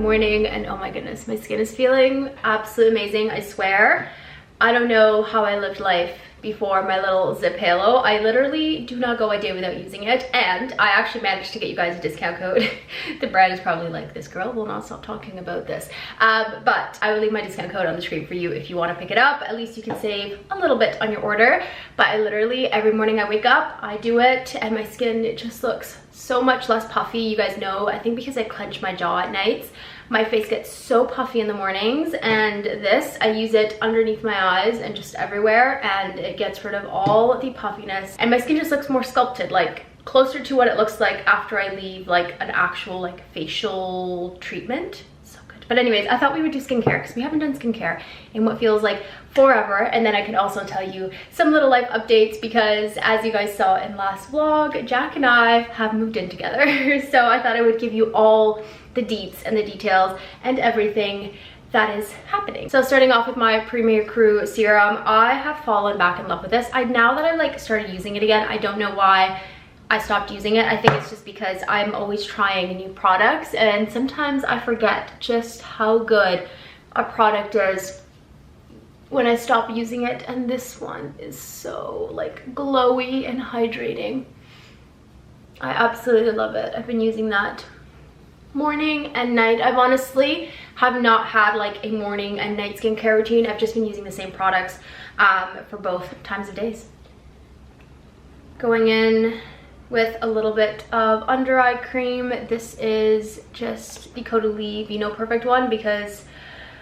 morning, and oh my goodness, my skin is feeling absolutely amazing, I swear. I don't know how I lived life before my little zip halo. I literally do not go a day without using it, and I actually managed to get you guys a discount code. The brand is probably like, this girl will not stop talking about this, but I will leave my discount code on the screen for you if you want to pick it up. At least you can save a little bit on your order. But I literally, every morning I wake up, I do it, and my skin, it just looks so much less puffy. You guys know, I think because I clench my jaw at nights, my face gets so puffy in the mornings, and this, I use it underneath my eyes and just everywhere, and it gets rid of all the puffiness, and my skin just looks more sculpted, like closer to what it looks like after I leave like an actual like facial treatment. So good. But anyways, I thought we would do skincare because we haven't done skincare in what feels like forever. And then I can also tell you some little life updates because, as you guys saw in last vlog, Jack and I have moved in together. So I thought I would give you all the deets and the details and everything that is happening. So starting off with my Premier Crew serum, I have fallen back in love with this. Now that I've like started using it again, I don't know why I stopped using it. I think it's just because I'm always trying new products, and sometimes I forget just how good a product is when I stop using it. And this one is so like glowy and hydrating. I absolutely love it. I've been using that morning and night. I've honestly have not had like a morning and night skincare routine. I've just been using the same products for both times of days. Going in with a little bit of under eye cream. This is just the Caudalie Vino Perfect one because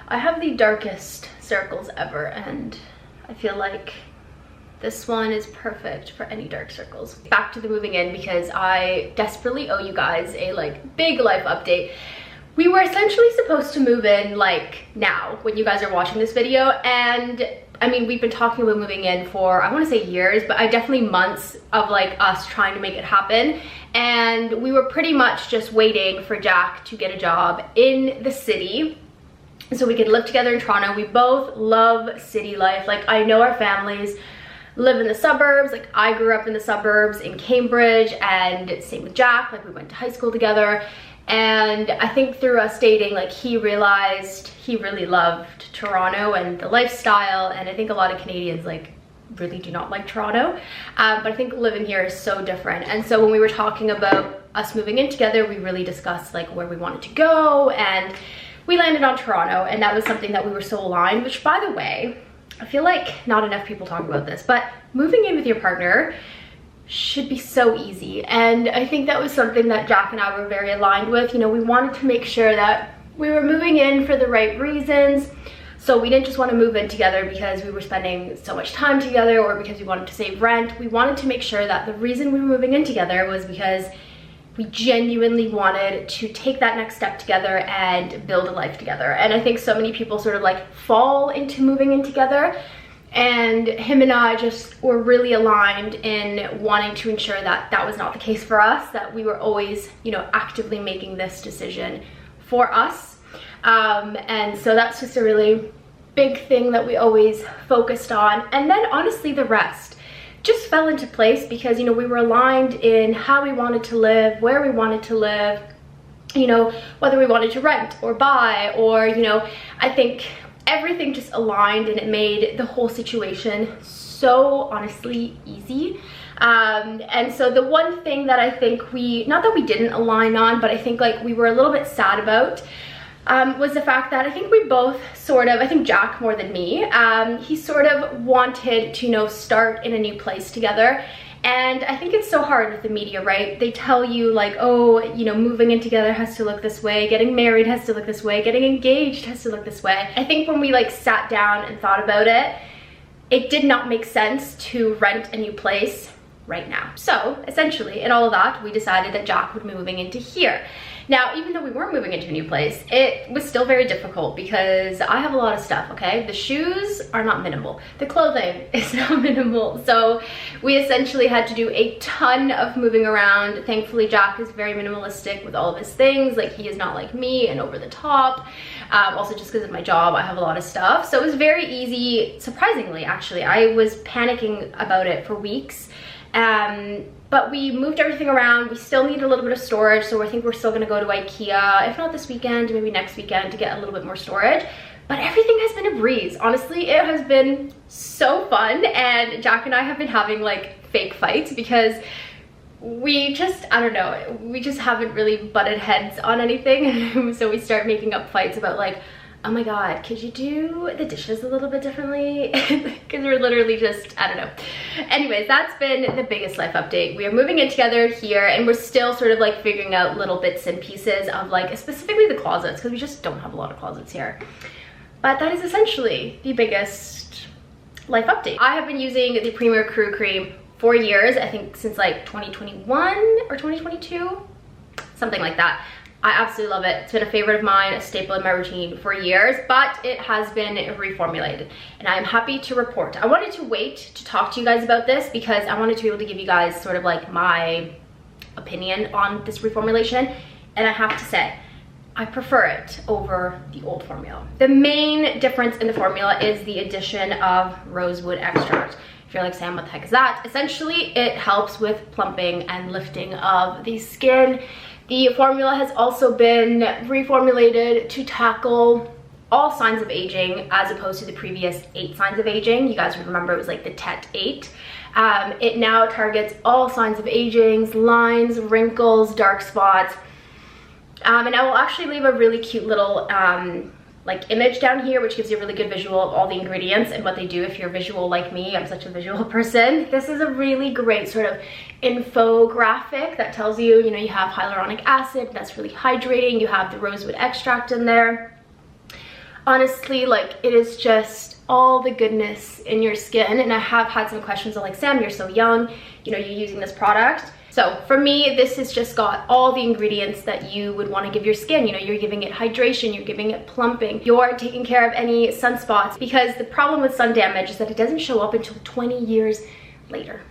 I have the darkest circles ever, and I feel like this one is perfect for any dark circles. Back to the moving in because I desperately owe you guys a like big life update. We were essentially supposed to move in like now when you guys are watching this video, and I mean, we've been talking about moving in for, I want to say years, but I definitely months of like us trying to make it happen. And we were pretty much just waiting for Jack to get a job in the city so we could live together in Toronto. We both love city life. Like, I know our families live in the suburbs. Like, I grew up in the suburbs in Cambridge, and same with Jack. Like, we went to high school together. And I think through us dating, like, he realized he really loved Toronto and the lifestyle. And I think a lot of Canadians like really do not like Toronto. But I think living here is so different. And so when we were talking about us moving in together, we really discussed like where we wanted to go, and we landed on Toronto, and that was something that we were so aligned, which, by the way, I feel like not enough people talk about this, but moving in with your partner should be so easy. And I think that was something that Jack and I were very aligned with. You know, we wanted to make sure that we were moving in for the right reasons. So we didn't just want to move in together because we were spending so much time together or because we wanted to save rent. We wanted to make sure that the reason we were moving in together was because we genuinely wanted to take that next step together and build a life together. And I think so many people sort of like fall into moving in together, and him and I just were really aligned in wanting to ensure that that was not the case for us, that we were always, you know, actively making this decision for us. And so that's just a really big thing that we always focused on. And then honestly, the rest just fell into place because, you know, we were aligned in how we wanted to live, where we wanted to live, you know, whether we wanted to rent or buy, or, you know, I think everything just aligned, and it made the whole situation so honestly easy. And so the one thing that I think not that we didn't align on, but I think like we were a little bit sad about, was the fact that I think we both sort of, I think Jack more than me, he sort of wanted to, you know, start in a new place together. And I think it's so hard with the media, right? They tell you like, oh, you know, moving in together has to look this way, getting married has to look this way, getting engaged has to look this way. I think when we like sat down and thought about it, it did not make sense to rent a new place right now. So essentially in all of that, we decided that Jack would be moving into here. Now, even though we weren't moving into a new place, it was still very difficult because I have a lot of stuff, okay? The shoes are not minimal. The clothing is not minimal. So we essentially had to do a ton of moving around. Thankfully, Jack is very minimalistic with all of his things. Like, he is not like me and over the top. Also, just because of my job, I have a lot of stuff. So it was very easy, surprisingly, actually. I was panicking about it for weeks. But we moved everything around. We still need a little bit of storage, so I think we're still gonna go to IKEA, if not this weekend, maybe next weekend, to get a little bit more storage. But everything has been a breeze. Honestly, it has been so fun, and Jack and I have been having like fake fights because we just, I don't know, we just haven't really butted heads on anything. So we start making up fights about like, oh my god, could you do the dishes a little bit differently? Because we're literally just, I don't know. Anyways, that's been the biggest life update. We are moving in together here, and we're still sort of like figuring out little bits and pieces of like specifically the closets, because we just don't have a lot of closets here. But that is essentially the biggest life update. I have been using the Premier Crew Cream for years, I think since like 2021 or 2022, something like that. I absolutely love it. It's been a favorite of mine, a staple in my routine for years, but it has been reformulated, and I'm happy to report. I wanted to wait to talk to you guys about this because I wanted to be able to give you guys sort of like my opinion on this reformulation, and I have to say, I prefer it over the old formula. The main difference in the formula is the addition of rosewood extract. If you're like, Sam, what the heck is that? Essentially, it helps with plumping and lifting of the skin. The formula has also been reformulated to tackle all signs of aging as opposed to the previous 8 signs of aging. You guys would remember it was like the TET 8. It now targets all signs of aging, lines, wrinkles, dark spots. And I will actually leave a really cute little like image down here, which gives you a really good visual of all the ingredients and what they do. If you're visual like me, I'm such a visual person. This is a really great sort of infographic that tells you, you know, you have hyaluronic acid, that's really hydrating. You have the rosewood extract in there. Honestly, like, it is just all the goodness in your skin. And I have had some questions of like, Sam, you're so young, you know, you're using this product. So for me, this has just got all the ingredients that you would want to give your skin. You know, you're giving it hydration, you're giving it plumping, you're taking care of any sunspots, because the problem with sun damage is that it doesn't show up until 20 years later.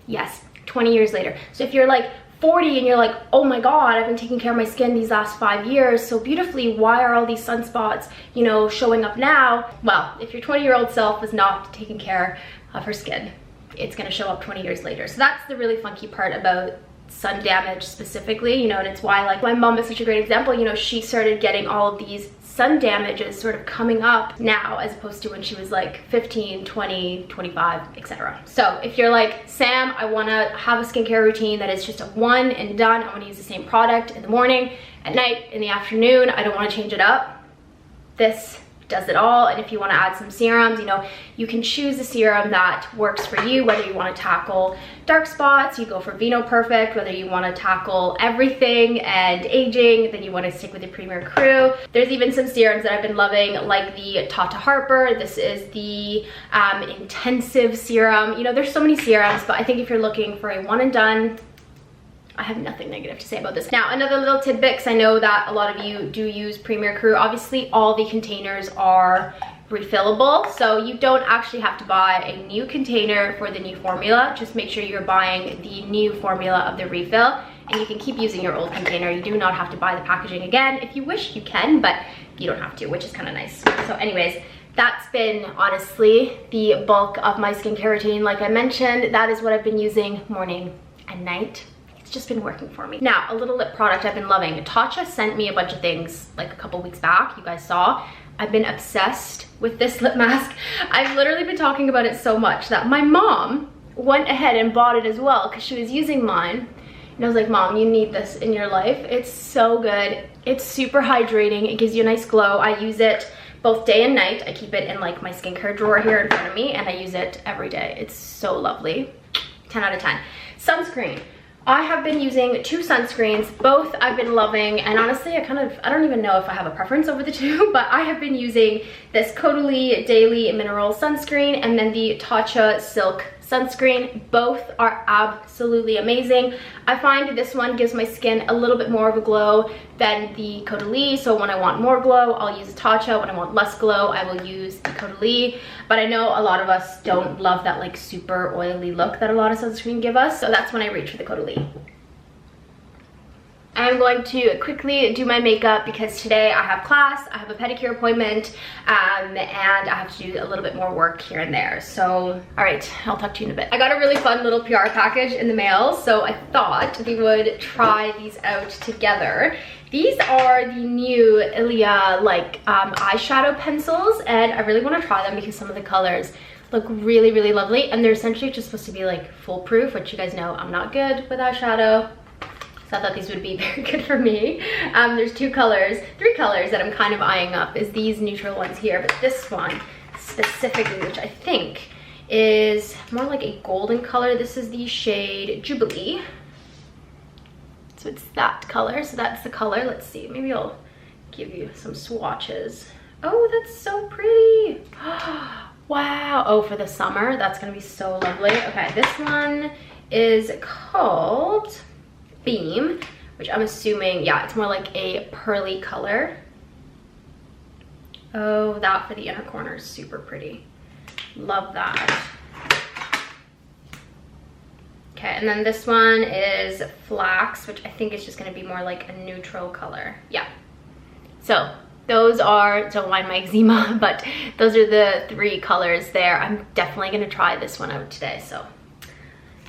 Yes, 20 years later. So if you're like 40 and you're like, oh my god, I've been taking care of my skin these last 5 years so beautifully, why are all these sunspots, you know, showing up now? Well, if your 20-year-old self was not taking care of her skin, it's going to show up 20 years later. So that's the really funky part about sun damage specifically, you know, and it's why like my mom is such a great example. You know, she started getting all of these sun damages sort of coming up now as opposed to when she was like 15, 20, 25, etc. So if you're like, Sam, I want to have a skincare routine that is just a one and done, I want to use the same product in the morning, at night, in the afternoon, I don't want to change it up, this does it all. And if you want to add some serums, you know, you can choose a serum that works for you, whether you want to tackle dark spots, you go for Vino Perfect, whether you want to tackle everything and aging, then you want to stick with the Premier Crew. There's even some serums that I've been loving, like the Tata Harper. This is the intensive serum. You know, there's so many serums, but I think if you're looking for a one and done, I have nothing negative to say about this. Now, another little tidbit, because I know that a lot of you do use Premier Crew. Obviously, all the containers are refillable, so you don't actually have to buy a new container for the new formula. Just make sure you're buying the new formula of the refill, and you can keep using your old container. You do not have to buy the packaging again. If you wish, you can, but you don't have to, which is kind of nice. So anyways, that's been honestly the bulk of my skincare routine. Like I mentioned, that is what I've been using morning and night. Just been working for me. Now, a little lip product I've been loving. Tatcha sent me a bunch of things like a couple weeks back. You guys saw. I've been obsessed with this lip mask. I've literally been talking about it so much that my mom went ahead and bought it as well because she was using mine. And I was like, Mom, you need this in your life. It's so good. It's super hydrating. It gives you a nice glow. I use it both day and night. I keep it in like my skincare drawer here in front of me, and I use it every day. It's so lovely. 10 out of 10. Sunscreen. I have been using 2 sunscreens, both I've been loving, and honestly, I don't even know if I have a preference over the two, but I have been using this Caudalie Daily Mineral Sunscreen and then the Tatcha Silk Sunscreen. Both are absolutely amazing. I find this one gives my skin a little bit more of a glow than the Caudalie, so when I want more glow, I'll use Tatcha. When I want less glow, I will use the Caudalie. But I know a lot of us don't love that like super oily look that a lot of sunscreen give us, so that's when I reach for the Caudalie. I'm going to quickly do my makeup because today I have class, I have a pedicure appointment, and I have to do a little bit more work here and there. So, all right, I'll talk to you in a bit. I got a really fun little PR package in the mail, so I thought we would try these out together. These are the new Ilia eyeshadow pencils, and I really want to try them because some of the colors look really, really lovely, and they're essentially just supposed to be like foolproof, which you guys know I'm not good with eyeshadow. So I thought these would be very good for me. There's three colors that I'm kind of eyeing up, is these neutral ones here, but this one specifically, which I think is more like a golden color. This is the shade Jubilee. So it's that color, so that's the color. Let's see, maybe I'll give you some swatches. Oh, that's so pretty. Wow, oh, for the summer, that's gonna be so lovely. Okay, this one is called Beam, which I'm assuming, yeah, it's more like a pearly color. Oh, that for the inner corner is super pretty. Love that. Okay, and then this one is Flax, which I think is just gonna be more like a neutral color. Yeah, so those are, don't mind my eczema, but those are the three colors there. I'm definitely gonna try this one out today, so.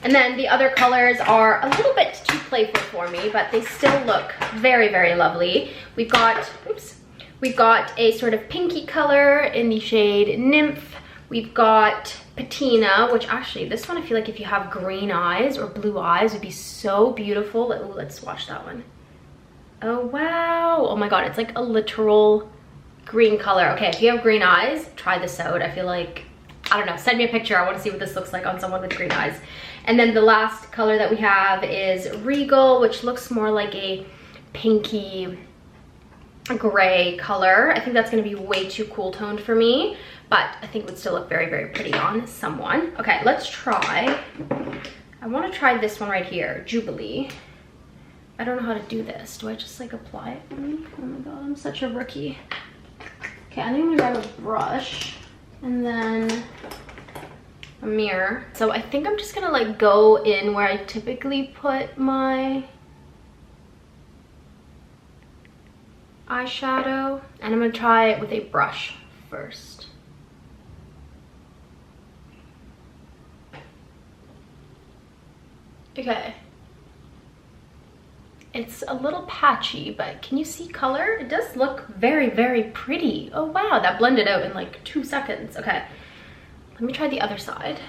And then the other colors are a little bit too playful for me, but they still look very, very lovely. We've got, oops, we've got a sort of pinky color in the shade Nymph. We've got Patina, which actually, this one I feel like if you have green eyes or blue eyes would be so beautiful. Ooh, let's swatch that one. Oh, wow. Oh my God, it's like a literal green color. Okay, if you have green eyes, try this out. I feel like, I don't know, send me a picture. I want to see what this looks like on someone with green eyes. And then the last color that we have is Regal, which looks more like a pinky gray color. I think that's going to be way too cool toned for me, but I think it would still look very, very pretty on someone. Okay, let's try. I want to try this one right here, Jubilee. I don't know how to do this. Do I just like apply it on me? Oh my God, I'm such a rookie. Okay, I think I'm gonna grab a brush and then a mirror. So I think I'm just gonna like go in where I typically put my eyeshadow, and I'm gonna try it with a brush first. Okay. It's a little patchy, but can you see color? It does look very, very pretty. Oh wow, that blended out in like 2 seconds. Okay, let me try the other side.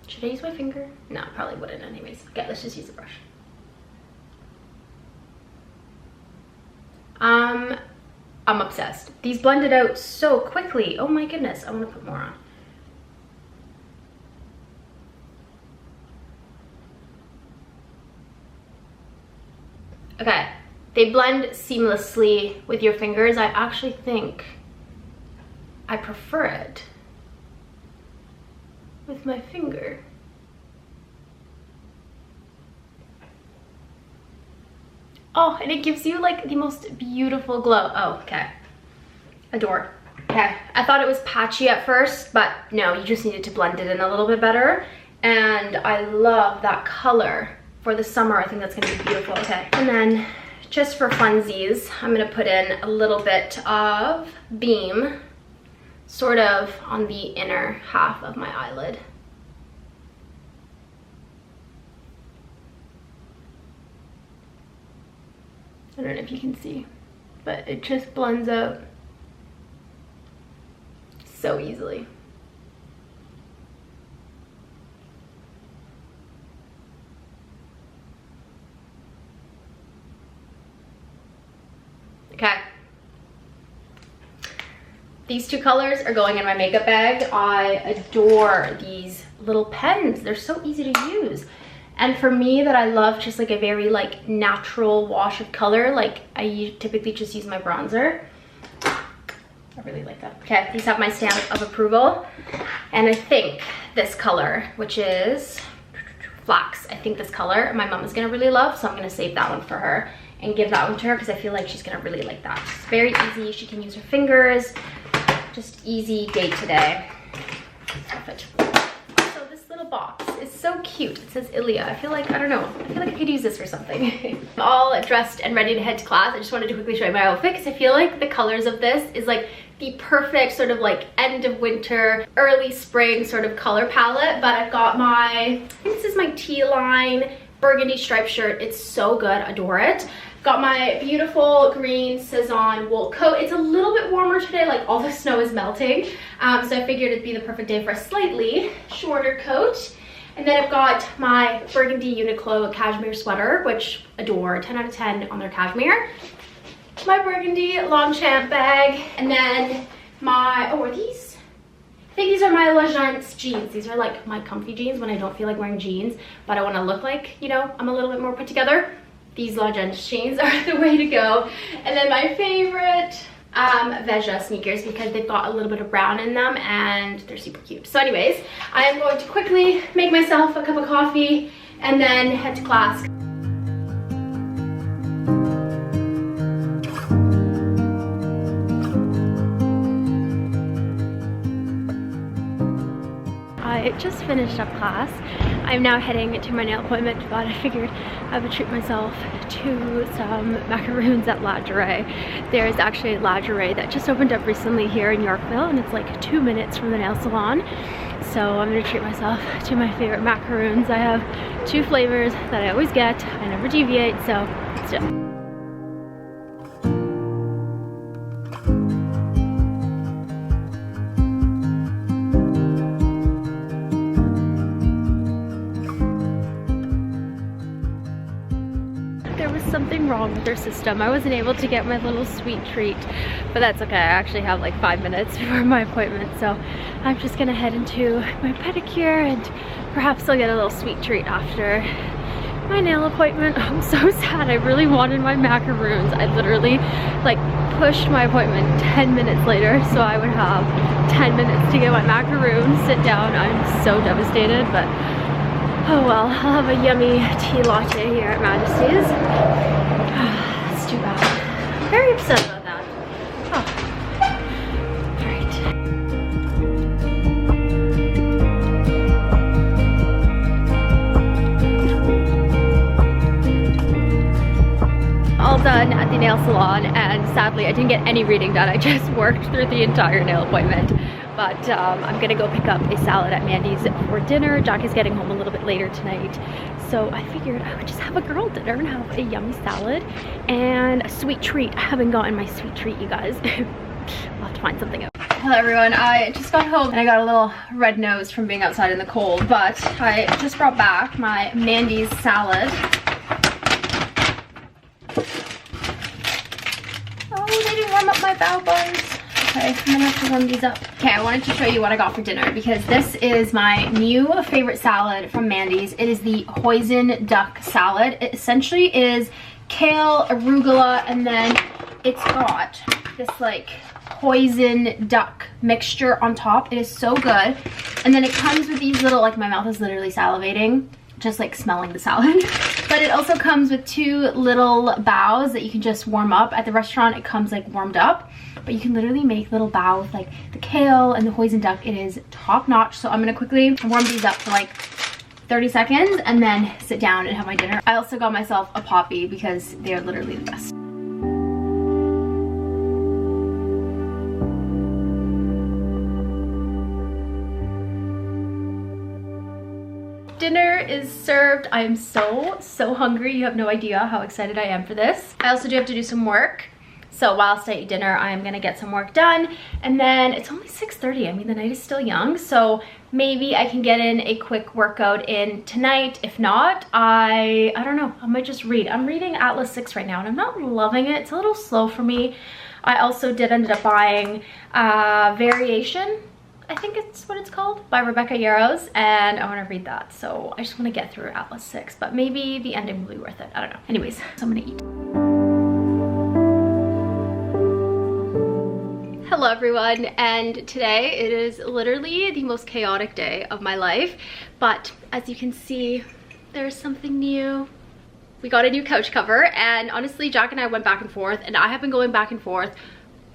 Should I use my finger? No, I probably wouldn't anyways. Okay, let's just use a brush. I'm obsessed. These blended out so quickly. Oh my goodness, I want to put more on. Okay, they blend seamlessly with your fingers. I actually think I prefer it with my finger. Oh, and it gives you like the most beautiful glow. Oh, okay. Adore. Okay, I thought it was patchy at first, but no, you just needed to blend it in a little bit better. And I love that color. For the summer, I think that's gonna be beautiful. Okay, and then just for funsies, I'm gonna put in a little bit of Beam, sort of on the inner half of my eyelid. I don't know if you can see, but it just blends out so easily. Okay. These two colors are going in my makeup bag. I adore these little pens. They're so easy to use. And for me, that I love just like a very like natural wash of color. Like I typically just use my bronzer. I really like that. Okay, these have my stamp of approval. And I think this color, which is Flax, I think this color my mom is gonna really love. So I'm gonna save that one for her and give that one to her because I feel like she's gonna really like that. It's very easy, she can use her fingers, just easy day to day. Perfect. Also, this little box is so cute. It says Ilia. I feel like, I don't know, I feel like I could use this for something. I'm all dressed and ready to head to class. I just wanted to quickly show you my outfit because I feel like the colors of this is like the perfect sort of like end of winter, early spring sort of color palette. But I've got my, I think this is my T-line burgundy striped shirt. It's so good, adore it. Got my beautiful green Cezanne wool coat. It's a little bit warmer today, like all the snow is melting. So I figured it'd be the perfect day for a slightly shorter coat. And then I've got my burgundy Uniqlo cashmere sweater, which adore, 10 out of 10 on their cashmere. My burgundy Longchamp bag. And then my, oh, are these? I think these are my L'Agence jeans. These are like my comfy jeans when I don't feel like wearing jeans, but I want to look like, you know, I'm a little bit more put together. These L'Agence jeans are the way to go. And then my favorite Veja sneakers because they've got a little bit of brown in them and they're super cute. So anyways, I am going to quickly make myself a cup of coffee and then head to class. I just finished up class. I'm now heading to my nail appointment, but I figured I would treat myself to some macaroons at La Durée. There's actually a La Durée that just opened up recently here in Yorkville, and it's like 2 minutes from the nail salon. So I'm gonna treat myself to my favorite macaroons. I have 2 flavors that I always get. I never deviate, so let's do it. Something wrong with their system. I wasn't able to get my little sweet treat, but that's okay. I actually have like 5 minutes before my appointment, so I'm just gonna head into my pedicure and perhaps I'll get a little sweet treat after my nail appointment. I'm so sad. I really wanted my macaroons. I literally like pushed my appointment 10 minutes later so I would have 10 minutes to get my macaroons, sit down. I'm so devastated, but oh well, I'll have a yummy tea latte here at Majesty's. That's too bad. I'm very upset about that. Alright. All done at the nail salon, and sadly I didn't get any reading done. I just worked through the entire nail appointment. But I'm gonna go pick up a salad at Mandy's for dinner. Jack is getting home a little bit later tonight, so I figured I would just have a girl dinner and have a yummy salad and a sweet treat. I haven't gotten my sweet treat, you guys. I'll have to find something out. Hello everyone, I just got home and I got a little red nose from being outside in the cold, but I just brought back my Mandy's salad. Oh, they didn't warm up my bao buns. Okay, I'm gonna have to warm these up. Okay, I wanted to show you what I got for dinner because this is my new favorite salad from Mandy's. It is the hoisin duck salad. It essentially is kale, arugula, and then it's got this like hoisin duck mixture on top. It is so good. And then it comes with these little, like my mouth is literally salivating just like smelling the salad. But it also comes with 2 little baos that you can just warm up. At the restaurant it comes like warmed up, but you can literally make little bao with like the kale and the hoisin duck. It is top notch. So I'm gonna quickly warm these up for like 30 seconds and then sit down and have my dinner. I also got myself a poppy because they're literally the best. Dinner is served. I am so hungry. You have no idea how excited I am for this. I also do have to do some work. So whilst I eat dinner, I am gonna get some work done. And then it's only 6:30. I mean, the night is still young. So maybe I can get in a quick workout in tonight. If not, I don't know. I might just read. I'm reading Atlas 6 right now and I'm not loving it. It's a little slow for me. I also did end up buying Variation, I think it's what it's called, by Rebecca Yarros, and I want to read that. So I just want to get through Atlas 6, but maybe the ending will be worth it. I don't know. Anyways, so I'm gonna eat. Hello everyone, and today it is literally the most chaotic day of my life, but as you can see, there's something new. We got a new couch cover, and honestly Jack and I went back and forth, and I have been going back and forth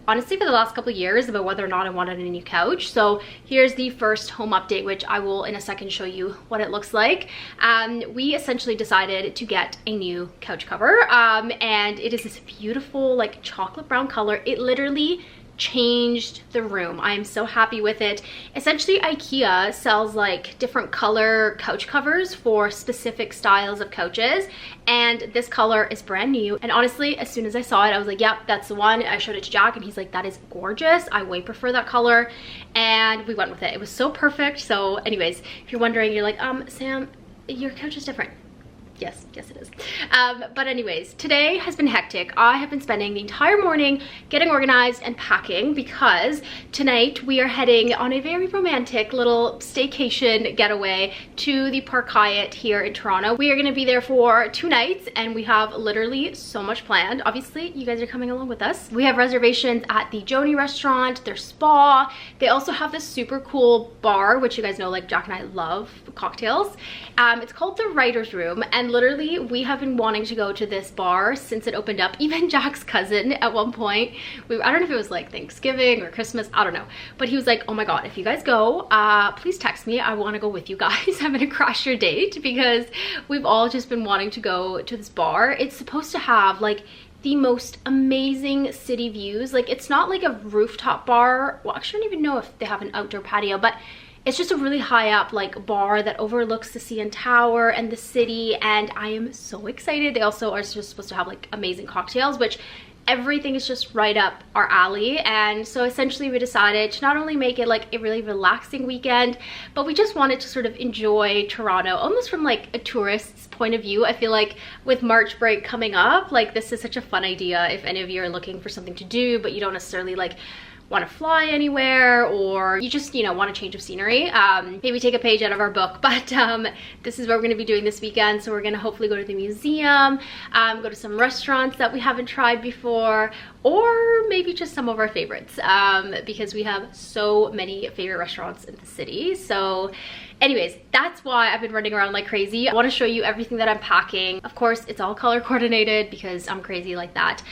honestly for the last couple of years about whether or not I wanted a new couch. So here's the first home update, which I will in a second show you what it looks like. We essentially decided to get a new couch cover, and it is this beautiful like chocolate brown color. It literally changed the room. I am so happy with it. Essentially, IKEA sells like different color couch covers for specific styles of couches, and this color is brand new. And honestly, as soon as I saw it, I was like, yep, that's the one. I showed it to Jack and he's like, that is gorgeous. I way prefer that color. And we went with it. It was so perfect. So anyways, if you're wondering, you're like, Sam, your couch is different. Yes, it is. But anyways, today has been hectic. I have been spending the entire morning getting organized and packing because tonight we are heading on a very romantic little staycation getaway to the Park Hyatt here in Toronto. We are going to be there for 2 nights and we have literally so much planned. Obviously, you guys are coming along with us. We have reservations at the Joni restaurant, their spa. They also have this super cool bar, which you guys know, like Jack and I love cocktails. It's called the Writer's Room, and literally we have been wanting to go to this bar since it opened up. Even Jack's cousin at one point, I don't know if it was like Thanksgiving or Christmas, I don't know, but he was like, oh my god, if you guys go, please text me, I want to go with you guys. I'm gonna crash your date because we've all just been wanting to go to this bar. It's supposed to have like the most amazing city views. Like, it's not like a rooftop bar. Well, actually I don't even know if they have an outdoor patio, but it's just a really high up like bar that overlooks the CN Tower and the city, and I am so excited. They also are just supposed to have like amazing cocktails, which everything is just right up our alley. And so essentially we decided to not only make it like a really relaxing weekend, but we just wanted to sort of enjoy Toronto almost from like a tourist's point of view. I feel like with March break coming up, like this is such a fun idea if any of you are looking for something to do but you don't necessarily like want to fly anywhere, or you just, you know, want a change of scenery. Maybe take a page out of our book, but this is what we're going to be doing this weekend. So we're going to hopefully go to the museum, go to some restaurants that we haven't tried before, or maybe just some of our favorites, because we have so many favorite restaurants in the city. So anyways, that's why I've been running around like crazy. I want to show you everything that I'm packing. Of course, it's all color coordinated because I'm crazy like that.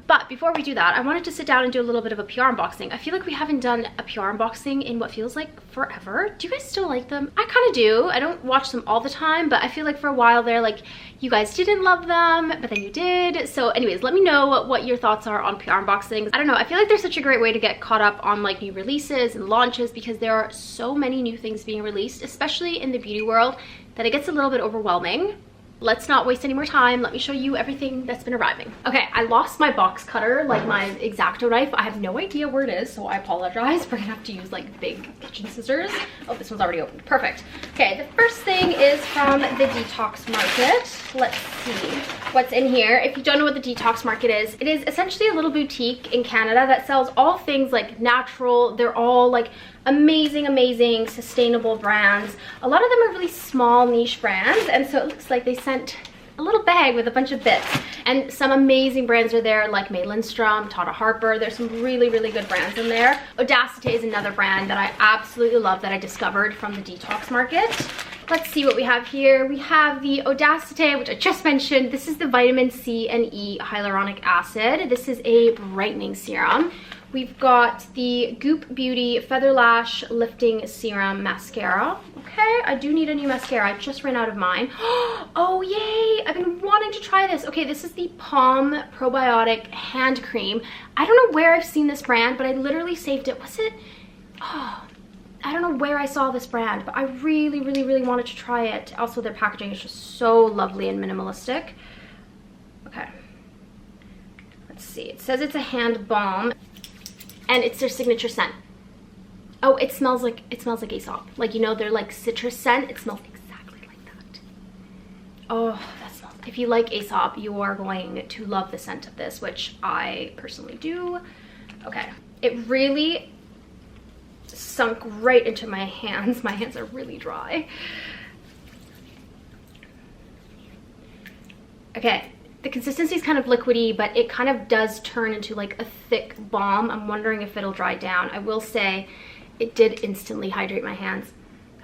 But before we do that, I wanted to sit down and do a little bit of a PR unboxing. I feel like we haven't done a PR unboxing in what feels like forever. Do you guys still like them? I kind of do. I don't watch them all the time, but I feel like for a while there, like you guys didn't love them, but then you did. So anyways, let me know what your thoughts are on PR unboxings. I don't know. I feel like they're such a great way to get caught up on like new releases and launches because there are so many new things being released, especially in the beauty world, that it gets a little bit overwhelming. Let's not waste any more time. Let me show you everything that's been arriving. Okay, I lost my box cutter, like my X-Acto knife. I have no idea where it is, so I apologize. We're gonna have to use like big kitchen scissors. Oh, this one's already opened. Perfect. Okay, the first thing is from the Detox Market. Let's see what's in here. If you don't know what the Detox Market is, it is essentially a little boutique in Canada that sells all things like natural. They're all like amazing sustainable brands. A lot of them are really small niche brands, and so it looks like they sent a little bag with a bunch of bits, and some amazing brands are there like Maitland Strum, Tata Harper. There's some really good brands in there. Audacity is another brand that I absolutely love that I discovered from the Detox Market. Let's see what we have here. We have the Audacity, which I just mentioned. This is the vitamin C and E hyaluronic acid. This is a brightening serum. We've got the Goop Beauty Feather Lash Lifting Serum Mascara. Okay, I do need a new mascara. I just ran out of mine. Oh, yay! I've been wanting to try this. Okay, this is the Palm Probiotic Hand Cream. I don't know where I've seen this brand, but I literally saved it. Was it? Oh, I don't know where I saw this brand, but I really wanted to try it. Also, their packaging is just so lovely and minimalistic. Okay. Let's see. It says it's a hand balm, and it's their signature scent. Oh, it smells like Aesop. Like, you know, they're like citrus scent. It smells exactly like that. Oh, that smells. If you like Aesop, you are going to love the scent of this, which I personally do. Okay. It really sunk right into my hands. My hands are really dry. Okay. The consistency is kind of liquidy, but it kind of does turn into like a thick balm. I'm wondering if it'll dry down. I will say it did instantly hydrate my hands.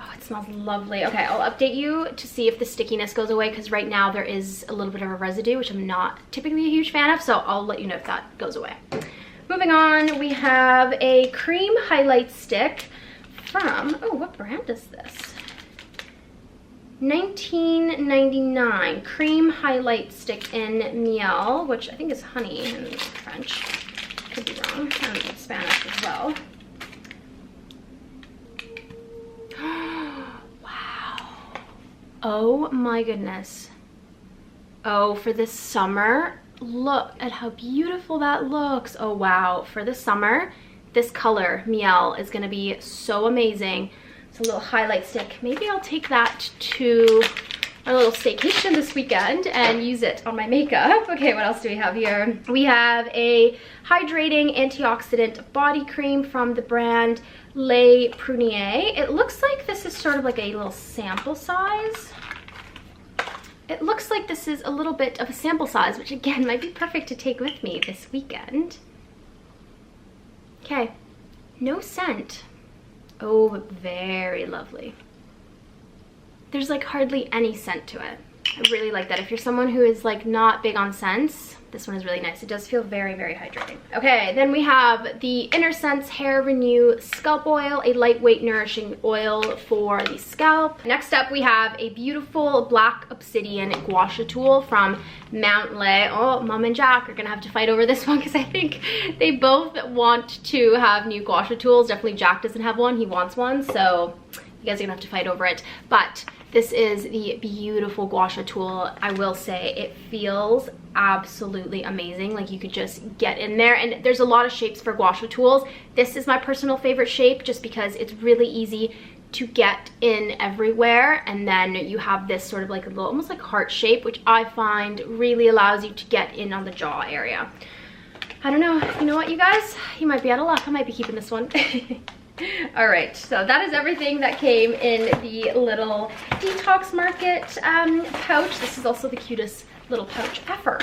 Oh, it smells lovely. Okay, I'll update you to see if the stickiness goes away, because right now there is a little bit of a residue, which I'm not typically a huge fan of, so I'll let you know if that goes away. Moving on, we have a cream highlight stick from, oh, what brand is this? 19.99 cream highlight stick in miel, which I think is honey in French. Could be wrong, and Spanish as well. Wow. Oh my goodness. Oh, for this summer, look at how beautiful that looks. Oh wow, for the summer, this color, miel, is gonna be so amazing. It's a little highlight stick. Maybe I'll take that to a little staycation this weekend and use it on my makeup. Okay, what else do we have here? We have a hydrating antioxidant body cream from the brand Le Prunier. It looks like this is sort of like a little sample size. It looks like this is a little bit of a sample size, which again might be perfect to take with me this weekend. Okay, no scent. Oh, but very lovely. There's like hardly any scent to it. I really like that. If you're someone who is like not big on scents, this one is really nice. It does feel very, very hydrating. Okay, then we have the Inner Sense Hair Renew Scalp Oil, a lightweight nourishing oil for the scalp. Next up, we have a beautiful black obsidian gua sha tool from Mount Le. Oh, Mom and Jack are gonna have to fight over this one because I think they both want to have new gua sha tools. Definitely Jack doesn't have one, he wants one, so you guys are gonna have to fight over it. But this is the beautiful gua sha tool. I will say it feels absolutely amazing. Like you could just get in there, and there's a lot of shapes for gua sha tools. This is my personal favorite shape just because it's really easy to get in everywhere, and then you have this sort of like a little almost like heart shape, which I find really allows you to get in on the jaw area. I don't know, you know what, you guys, you might be out of luck. I might be keeping this one. All right, so that is everything that came in the little Detox Market pouch. This is also the cutest little pouch ever.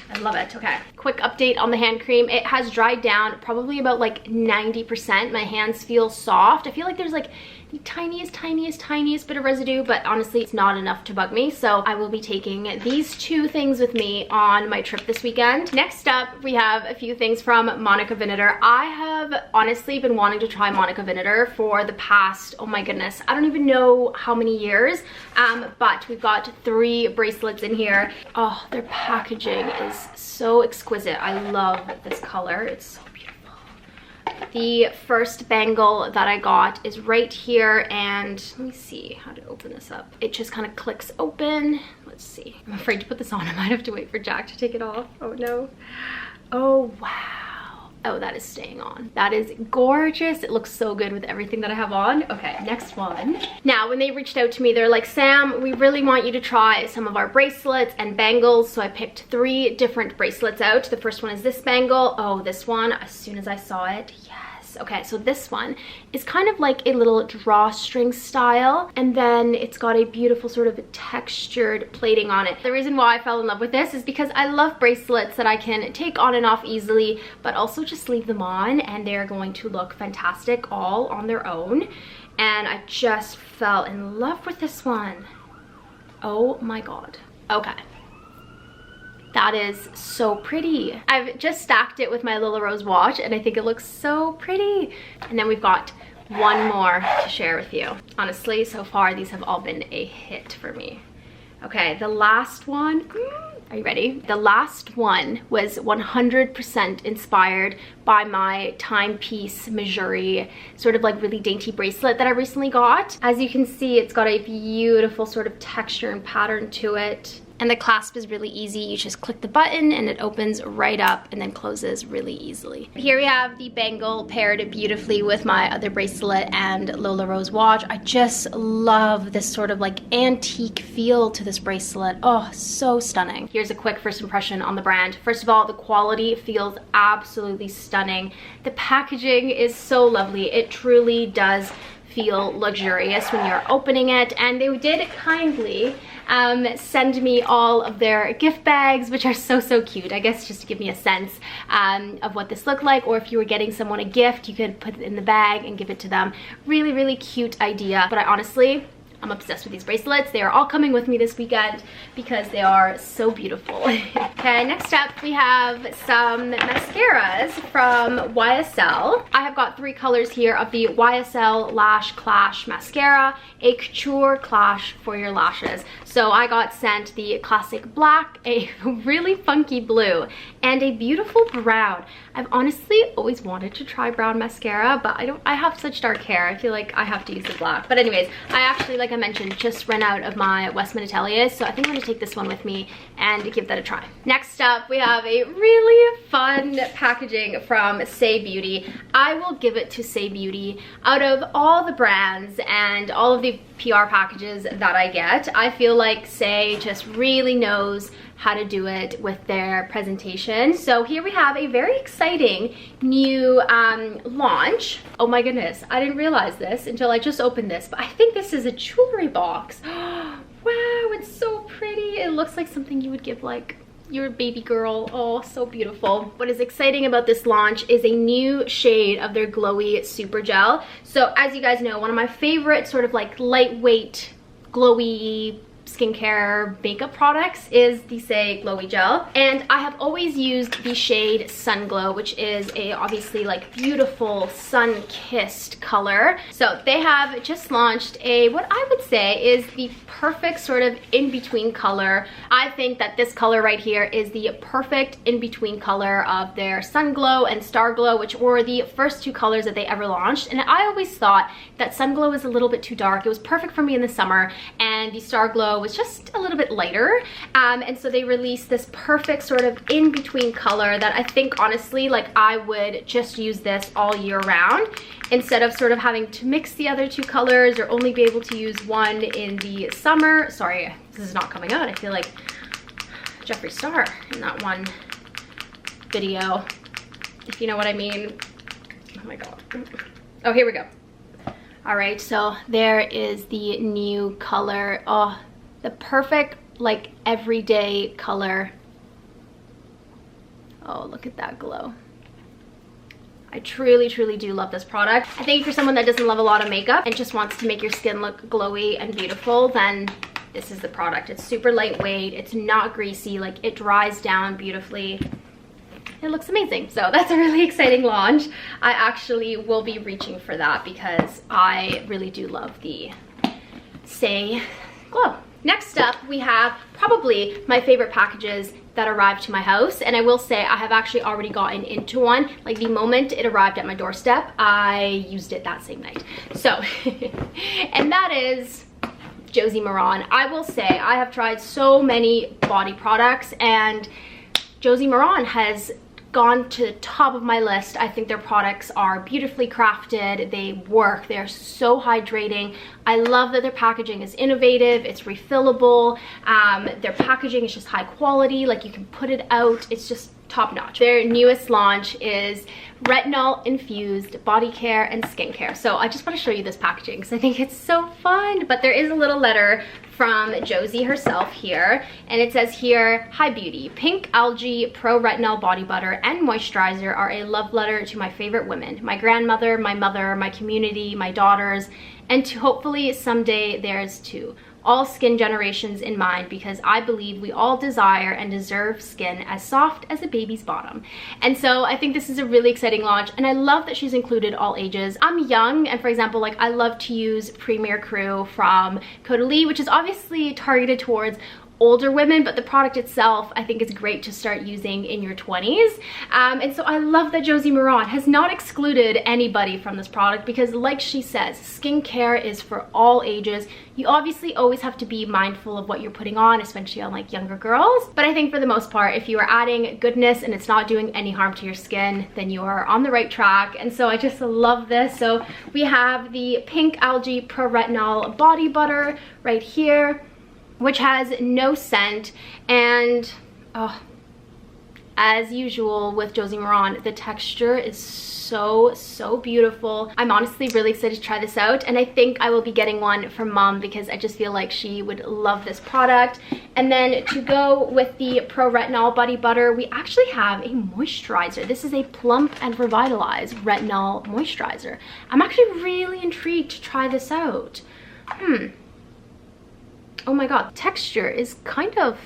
I love it. Okay, quick update on the hand cream. It has dried down probably about like 90%. My hands feel soft. I feel like there's like the tiniest bit of residue, but honestly it's not enough to bug me. So I will be taking these two things with me on my trip this weekend. Next up, we have a few things from Monica Vinader. I have honestly been wanting to try Monica Vinader for the past, oh my goodness, I don't even know how many years, but we've got 3 bracelets in here. Oh, their packaging is so exquisite. I love this color. It's so beautiful. The first bangle that I got is right here, and let me see how to open this up. It just kind of clicks open. Let's see. I'm afraid to put this on. I might have to wait for Jack to take it off. Oh no. Oh wow. Oh, that is staying on. That is gorgeous. It looks so good with everything that I have on. Okay, next one. Now, when they reached out to me, they're like, Sam, we really want you to try some of our bracelets and bangles. So I picked 3 different bracelets out. The first one is this bangle. Oh, this one, as soon as I saw it, yes. Okay, so this one is kind of like a little drawstring style, and then it's got a beautiful sort of textured plating on it. The reason why I fell in love with this is because I love bracelets that I can take on and off easily, but also just leave them on and they're going to look fantastic all on their own. And I just fell in love with this one. Oh my god. Okay. That is so pretty. I've just stacked it with my Lila Rose watch and I think it looks so pretty. And then we've got one more to share with you. Honestly, so far these have all been a hit for me. Okay, the last one, are you ready? The last one was 100% inspired by my timepiece Missouri sort of like really dainty bracelet that I recently got. As you can see, it's got a beautiful sort of texture and pattern to it. And the clasp is really easy. You just click the button and it opens right up and then closes really easily. Here we have the bangle paired beautifully with my other bracelet and Lola Rose watch. I just love this sort of like antique feel to this bracelet. Oh, so stunning. Here's a quick first impression on the brand. First of all, the quality feels absolutely stunning. The packaging is so lovely. It truly does feel luxurious when you're opening it, and they did kindly send me all of their gift bags, which are so cute. I guess just to give me a sense of what this looked like, or if you were getting someone a gift, you could put it in the bag and give it to them. Really cute idea. But I honestly I'm obsessed with these bracelets. They are all coming with me this weekend because they are so beautiful. Okay, next up we have some mascaras from YSL. I have got 3 colors here of the YSL Lash Clash Mascara, a couture clash for your lashes. So I got sent the classic black, a really funky blue, and a beautiful brown. I've honestly always wanted to try brown mascara, but I have such dark hair. I feel like I have to use the black. But anyways, I actually, like I mentioned, just ran out of my Westman Atelier, so I think I'm gonna take this one with me and give that a try. Next up, we have a really fun packaging from Say Beauty. I will give it to Say Beauty. Out of all the brands and all of the PR packages that I get, I feel like Say just really knows how to do it with their presentation. So here we have a very exciting new launch. Oh my goodness, I didn't realize this until I just opened this, but I think this is a jewelry box. Wow, it's so pretty. It looks like something you would give like your baby girl. Oh, so beautiful. What is exciting about this launch is a new shade of their glowy super gel. So as you guys know, one of my favorite sort of like lightweight glowy skincare makeup products is the Say Glowy Gel, and I have always used the shade Sun Glow, which is a obviously like beautiful sun-kissed color. So they have just launched a, what I would say is the perfect sort of in-between color. I think that this color right here is the perfect in-between color of their Sun Glow and Star Glow, which were the first 2 colors that they ever launched. And I always thought that Sun Glow was a little bit too dark. It was perfect for me in the summer, and the Star Glow was just a little bit lighter, and so they released this perfect sort of in-between color that I think honestly, like, I would just use this all year round instead of sort of having to mix the other 2 colors or only be able to use one in the summer. Sorry, this is not coming out. I feel like Jeffree Star in that one video, if you know what I mean. Oh my god. Oh, here we go. All right, so there is the new color. Oh, the perfect, like, everyday color. Oh, look at that glow. I truly, truly do love this product. I think for someone that doesn't love a lot of makeup and just wants to make your skin look glowy and beautiful, then this is the product. It's super lightweight. It's not greasy. Like, it dries down beautifully. It looks amazing. So that's a really exciting launch. I actually will be reaching for that because I really do love the Say Glow. Next up, we have probably my favorite packages that arrived to my house, and I will say I have actually already gotten into one. Like, the moment it arrived at my doorstep, I used it that same night. So, and that is Josie Maran. I will say I have tried so many body products, and Josie Maran has gone to the top of my list. I think their products are beautifully crafted. They work. They're so hydrating. I love that their packaging is innovative. It's refillable. Their packaging is just high quality. Like, you can put it out. It's just top notch. Their newest launch is retinol infused body care and skincare. So I just want to show you this packaging because I think it's so fun. But there is a little letter from Josie herself here, and it says here, "Hi Beauty, Pink Algae Pro Retinol Body Butter and Moisturizer are a love letter to my favorite women, my grandmother, my mother, my community, my daughters, and to hopefully someday theirs too. All skin generations in mind, because I believe we all desire and deserve skin as soft as a baby's bottom." And so I think this is a really exciting launch, and I love that she's included all ages. I'm young, and for example, like, I love to use Premier Crew from Caudalie, which is obviously targeted towards older women, but the product itself I think is great to start using in your 20s. And so I love that Josie Maran has not excluded anybody from this product, because like she says, skincare is for all ages. You obviously always have to be mindful of what you're putting on, especially on like younger girls, but I think for the most part, if you are adding goodness and it's not doing any harm to your skin, then you are on the right track. And so I just love this. So we have the Pink Algae Pro Retinol Body Butter right here, which has no scent, and as usual with Josie Maran, the texture is so beautiful. I'm honestly really excited to try this out, and I think I will be getting one for Mom because I just feel like she would love this product. And then to go with the Pro Retinol Body Butter, we actually have a moisturizer. This is a Plump and Revitalize Retinol Moisturizer. I'm actually really intrigued to try this out. oh my god, texture is kind of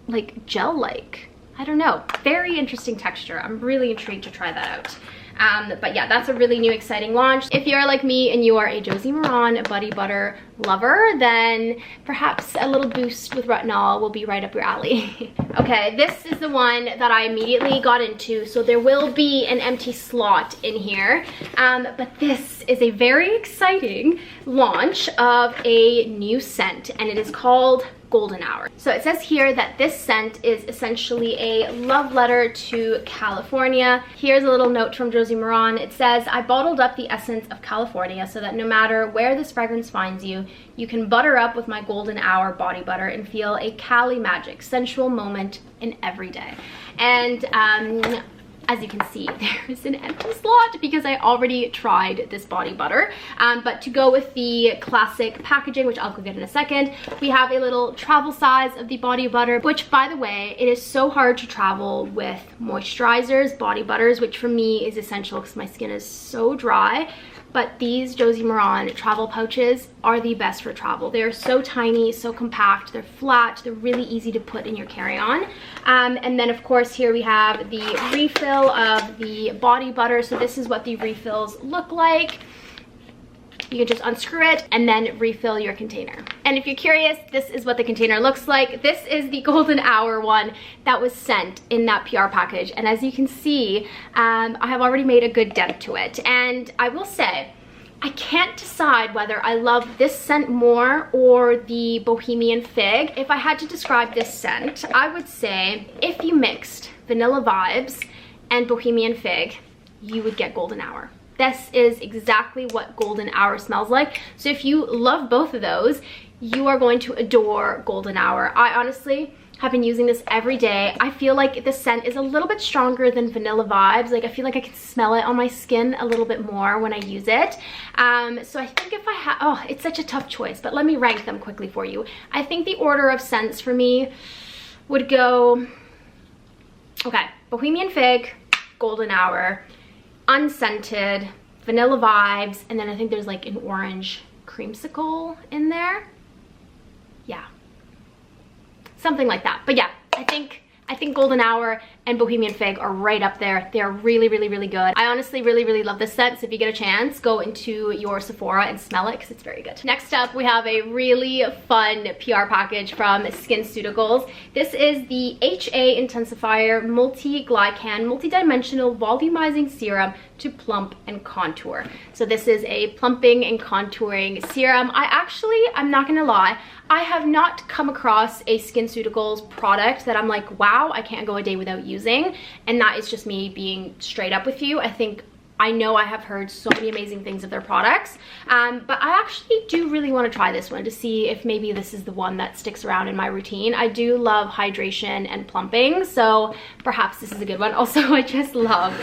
like gel-like. I don't know, very interesting texture. I'm really intrigued to try that out. But yeah, that's a really new exciting launch. If you're like me and you are a Josie Maran body butter lover, then perhaps a little boost with retinol will be right up your alley. Okay, this is the one that I immediately got into, so there will be an empty slot in here. But this is a very exciting launch of a new scent, and it is called Golden Hour. So it says here that this scent is essentially a love letter to California. Here's a little note from Josie Maran. It says, I bottled up the essence of California so that no matter where this fragrance finds you, you can butter up with my Golden Hour body butter and feel a Cali magic, sensual moment in every day. And as you can see, there is an empty slot because I already tried this body butter. But to go with the classic packaging, which I'll go get in a second, we have a little travel size of the body butter, which, by the way, it is so hard to travel with moisturizers, body butters, which for me is essential because my skin is so dry. But these Josie Maran travel pouches are the best for travel. They're so tiny, so compact, they're flat, they're really easy to put in your carry-on. And then of course here we have the refill of the body butter. So this is what the refills look like. You can just unscrew it and then refill your container. And if you're curious, this is what the container looks like. This is the Golden Hour one that was sent in that PR package. And as you can see, I have already made a good dent to it. And I will say, I can't decide whether I love this scent more or the Bohemian Fig. If I had to describe this scent, I would say if you mixed Vanilla Vibes and Bohemian Fig, you would get Golden Hour. This is exactly what Golden Hour smells like. So if you love both of those, you are going to adore Golden Hour. I honestly have been using this every day. I feel like the scent is a little bit stronger than Vanilla Vibes. Like I feel like I can smell it on my skin a little bit more when I use it. So I think if I have, oh, it's such a tough choice, but let me rank them quickly for you. I think the order of scents for me would go, okay, Bohemian Fig, Golden Hour, unscented, Vanilla Vibes, and then I think there's like an orange creamsicle in there. Yeah, something like that. But yeah, I think Golden Hour and Bohemian Fig are right up there. They are really, really, really good. I honestly really, really love this scent. So if you get a chance, go into your Sephora and smell it because it's very good. Next up, we have a really fun PR package from SkinCeuticals. This is the HA Intensifier Multi-Glycan Multi-Dimensional Volumizing Serum to plump and contour. So this is a plumping and contouring serum. I'm not gonna lie, I have not come across a SkinCeuticals product that I'm like, wow, I can't go a day without using. And that is just me being straight up with you. I know I have heard so many amazing things of their products, but I actually do really want to try this one to see if maybe this is the one that sticks around in my routine. I do love hydration and plumping, so perhaps this is a good one. Also, I just love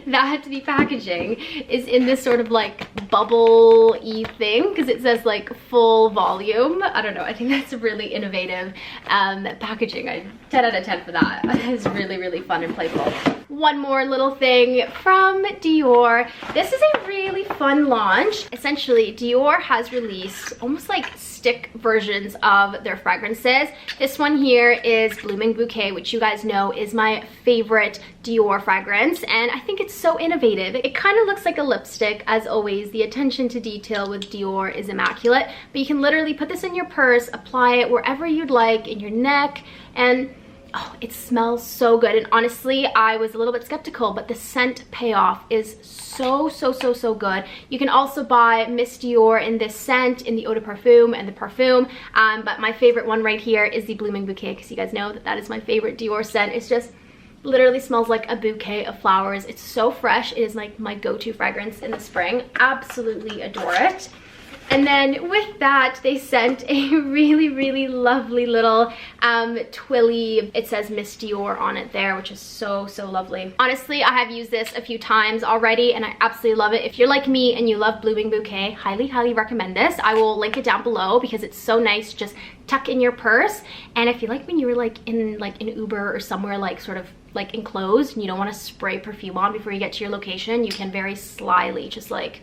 that the packaging is in this sort of like bubble-y thing because it says like full volume. I don't know, I think that's really innovative packaging. 10 out of 10 for that. It's really, really fun and playful. One more little thing from Dior. This is a really fun launch. Essentially, Dior has released almost like stick versions of their fragrances. This one here is Blooming Bouquet, which you guys know is my favorite Dior fragrance, and I think it's so innovative. It kind of looks like a lipstick. As always, the attention to detail with Dior is immaculate, but you can literally put this in your purse, apply it wherever you'd like, in your neck, and oh, it smells so good. And honestly, I was a little bit skeptical, but the scent payoff is so, so, so, so good. You can also buy Miss Dior in this scent, in the Eau de Parfum and the Parfum. But my favorite one right here is the Blooming Bouquet, because you guys know that that is my favorite Dior scent. It's just literally smells like a bouquet of flowers. It's so fresh. It is like my go-to fragrance in the spring. Absolutely adore it. And then with that, they sent a really, really lovely little twilly. It says Miss Dior on it there, which is so, so lovely. Honestly, I have used this a few times already and I absolutely love it. If you're like me and you love Blooming Bouquet, highly, highly recommend this. I will link it down below because it's so nice. Just tuck in your purse. And I feel like when you were like in an Uber or somewhere like sort of like enclosed and you don't want to spray perfume on before you get to your location, you can very slyly just like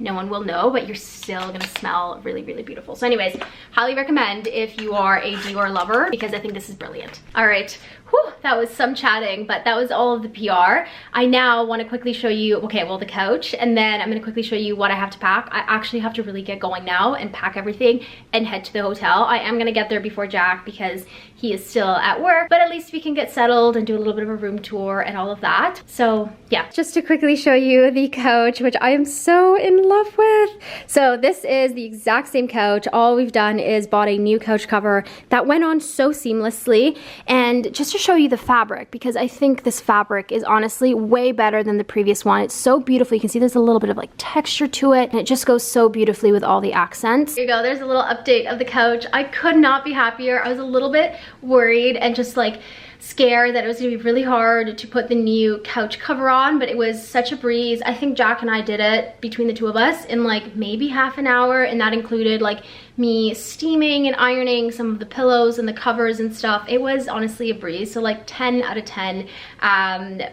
no one will know, but you're still gonna smell really, really beautiful. So anyways, highly recommend if you are a Dior lover, because I think this is brilliant. All right, whew, that was some chatting, but that was all of the PR. I now wanna quickly show you, okay, well, the couch, and then I'm gonna quickly show you what I have to pack. I actually have to really get going now and pack everything and head to the hotel. I am gonna get there before Jack because he is still at work, but at least we can get settled and do a little bit of a room tour and all of that. So yeah, just to quickly show you the couch, which I am so in love with. So this is the exact same couch. All we've done is bought a new couch cover that went on so seamlessly. And just to show you the fabric, because I think this fabric is honestly way better than the previous one. It's so beautiful. You can see there's a little bit of like texture to it, and it just goes so beautifully with all the accents. Here you go, there's a little update of the couch. I could not be happier. I was a little bit worried and just like scared that it was gonna be really hard to put the new couch cover on, but it was such a breeze. I think Jack and I did it between the two of us in like maybe half an hour, and that included like me steaming and ironing some of the pillows and the covers and stuff. It was honestly a breeze. So like 10 out of 10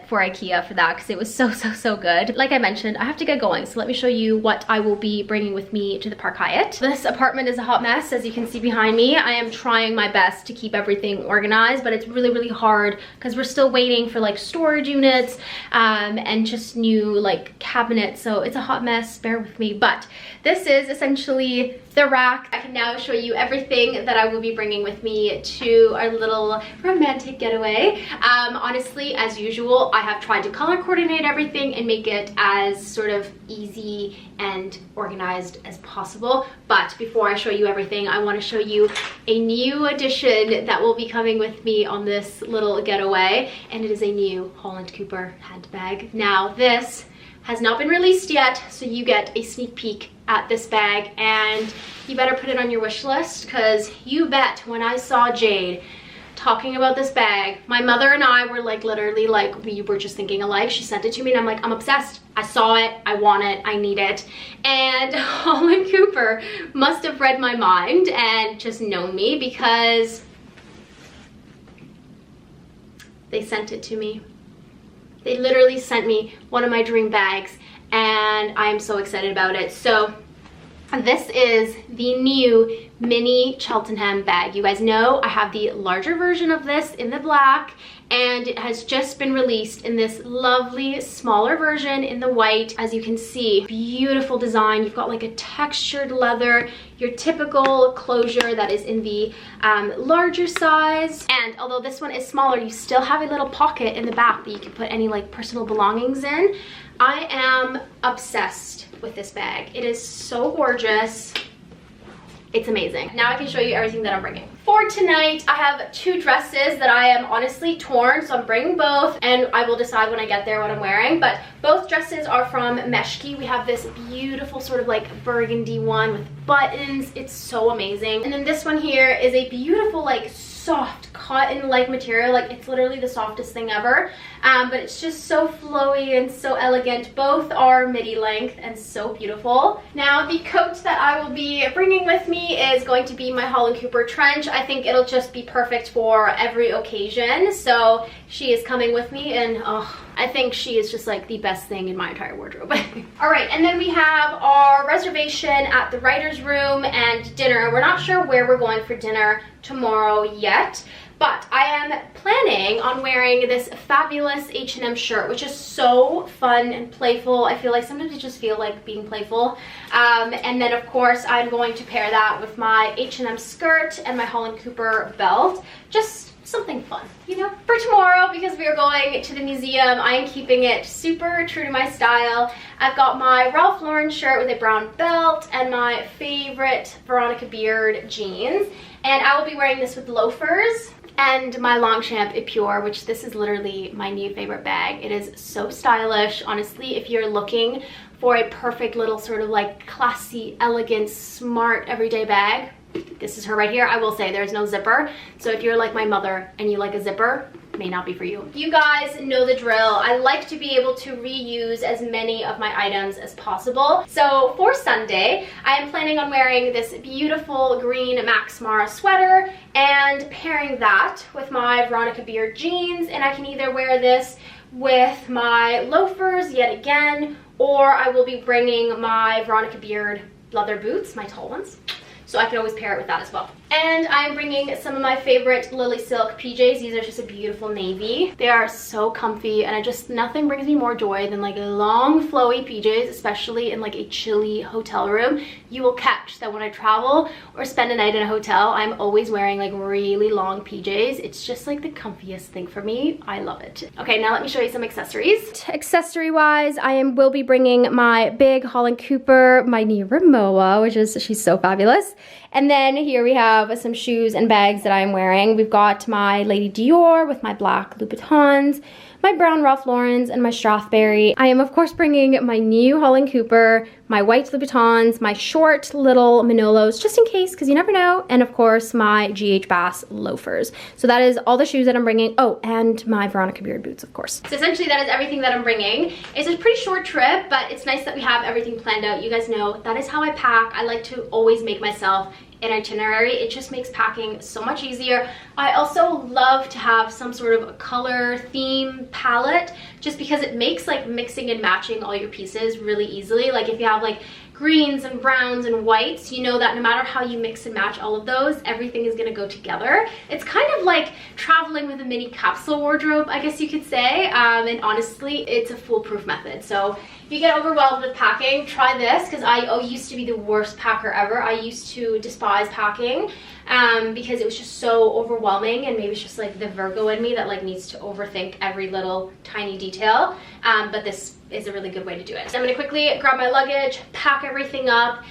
for IKEA for that, because it was so good. Like I mentioned, I have to get going, so let me show you what I will be bringing with me to the Park Hyatt. This apartment is a hot mess, as you can see behind me. I am trying my best to keep everything organized, but it's really hard because we're still waiting for like storage units and just new like cabinets, so it's a hot mess, bear with me. But this is essentially the rack. I can now show you everything that I will be bringing with me to our little romantic getaway. Honestly, as usual, I have tried to color coordinate everything and make it as sort of easy and organized as possible. But before I show you everything, I want to show you a new addition that will be coming with me on this little getaway, and it is a new Holland Cooper handbag. Now, this has not been released yet, so you get a sneak peek at this bag, and you better put it on your wish list, because you bet when I saw Jade talking about this bag, my mother and I were like literally like, we were just thinking alike. She sent it to me and I'm like, I'm obsessed. I saw it, I want it, I need it. And Holland Cooper must have read my mind and just known me, because they sent it to me. They literally sent me one of my dream bags, and I am so excited about it. So this is the new mini Cheltenham bag. You guys know I have the larger version of this in the black, and it has just been released in this lovely smaller version in the white. As you can see, beautiful design. You've got like a textured leather, your typical closure that is in the larger size. And although this one is smaller, you still have a little pocket in the back that you can put any like personal belongings in. I am obsessed with this bag. It is so gorgeous. It's amazing. Now I can show you everything that I'm bringing. For tonight, I have two dresses that I am honestly torn, so I'm bringing both, and I will decide when I get there what I'm wearing. But both dresses are from Meshki. We have this beautiful sort of like burgundy one with buttons. It's so amazing. And then this one here is a beautiful like soft cotton-like material. Like, it's literally the softest thing ever, but it's just so flowy and so elegant. Both are midi length and so beautiful. Now, the coat that I will be bringing with me is going to be my Holland Cooper trench. I think it'll just be perfect for every occasion, so she is coming with me, and I think she is just like the best thing in my entire wardrobe. All right, and then we have our reservation at the writer's room and dinner. We're not sure where we're going for dinner tomorrow yet, but I am planning on wearing this fabulous H&M shirt, which is so fun and playful. I feel like sometimes I just feel like being playful. And then of course I'm going to pair that with my H&M skirt and my Holland Cooper belt. Just something fun, you know? For tomorrow, because we are going to the museum, I am keeping it super true to my style. I've got my Ralph Lauren shirt with a brown belt and my favorite Veronica Beard jeans. And I will be wearing this with loafers and my Longchamp Epure, which this is literally my new favorite bag. It is so stylish. Honestly, if you're looking for a perfect little sort of like classy, elegant, smart, everyday bag, this is her right here. I will say there's no zipper, so if you're like my mother and you like a zipper, may not be for you. You guys know the drill. I like to be able to reuse as many of my items as possible. So for Sunday, I am planning on wearing this beautiful green Max Mara sweater and pairing that with my Veronica Beard jeans, and I can either wear this with my loafers yet again, or I will be bringing my Veronica Beard leather boots, my tall ones. So I can always pair it with that as well. And I'm bringing some of my favorite Lily Silk PJs. These are just a beautiful navy. They are so comfy, and nothing brings me more joy than like long flowy PJs, especially in like a chilly hotel room. You will catch that when I travel or spend a night in a hotel, I'm always wearing like really long PJs. It's just like the comfiest thing for me. I love it. Okay, now let me show you some accessories. Accessory wise, will be bringing my big Holland Cooper, my new Rimowa, she's so fabulous. And then here we have some shoes and bags that I'm wearing. We've got my Lady Dior with my black Louboutins, my brown Ralph Lauren's, and my Strathberry. I am of course bringing my new Holland Cooper, my white Louboutins, my short little Manolos, just in case, because you never know, and of course my GH Bass loafers. So that is all the shoes that I'm bringing. Oh, and my Veronica Beard boots, of course. So essentially that is everything that I'm bringing. It's a pretty short trip, but it's nice that we have everything planned out. You guys know that is how I pack. I like to always make myself an itinerary. It just makes packing so much easier. I also love to have some sort of a color theme palette, just because it makes like mixing and matching all your pieces really easily. Like if you have like greens and browns and whites, you know that no matter how you mix and match all of those, everything is gonna go together. It's kind of like traveling with a mini capsule wardrobe, I guess you could say. And honestly, it's a foolproof method. So if you get overwhelmed with packing, try this, because I used to be the worst packer ever. I used to despise packing because it was just so overwhelming, and maybe it's just like the Virgo in me that like needs to overthink every little tiny detail. But this is a really good way to do it. So I'm gonna quickly grab my luggage, pack everything up,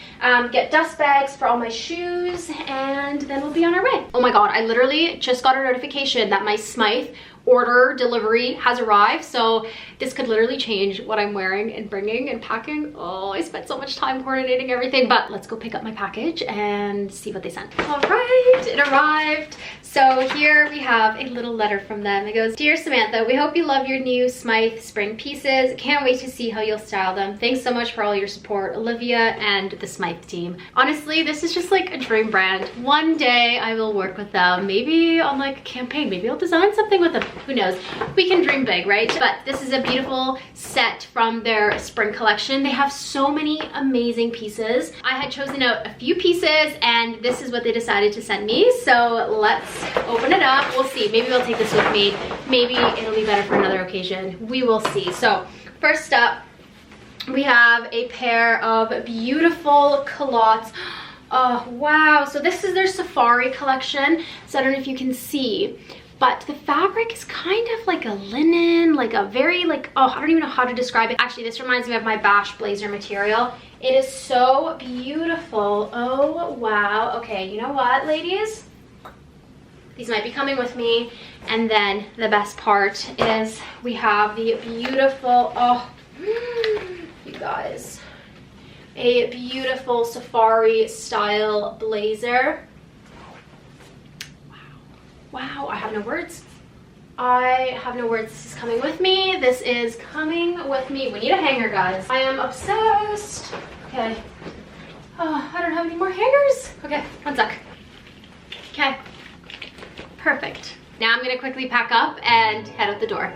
get dust bags for all my shoes, and then we'll be on our way. Oh my god, I literally just got a notification that my Smythe order delivery has arrived, so this could literally change what I'm wearing and bringing and packing. Oh, I spent so much time coordinating everything, but let's go pick up my package and see what they sent. All right, it arrived. So here we have a little letter from them. It goes, "Dear Samantha, we hope you love your new Smythe spring pieces. Can't wait to see how you'll style them. Thanks so much for all your support, Olivia and the Smythe team." Honestly, this is just like a dream brand. One day I will work with them, maybe on like a campaign, maybe I'll design something with them. Who knows? We can dream big, right? But this is a beautiful set from their spring collection. They have so many amazing pieces. I had chosen out a few pieces, and this is what they decided to send me. So let's open it up. We'll see. Maybe I'll take this with me. Maybe it'll be better for another occasion. We will see. So first up, we have a pair of beautiful culottes. Oh, wow. So this is their safari collection. So I don't know if you can see, but the fabric is kind of like a linen, like a very like, oh, I don't even know how to describe it. Actually, this reminds me of my Bash blazer material. It is so beautiful. Oh, wow. Okay, you know what, ladies? These might be coming with me. And then the best part is we have the beautiful, oh, you guys, a beautiful safari style blazer. Wow, I have no words. I have no words. This is coming with me. This is coming with me. We need a hanger, guys. I am obsessed. Okay. Oh, I don't have any more hangers. Okay, one sec. Okay. Perfect. Now I'm gonna quickly pack up and head out the door.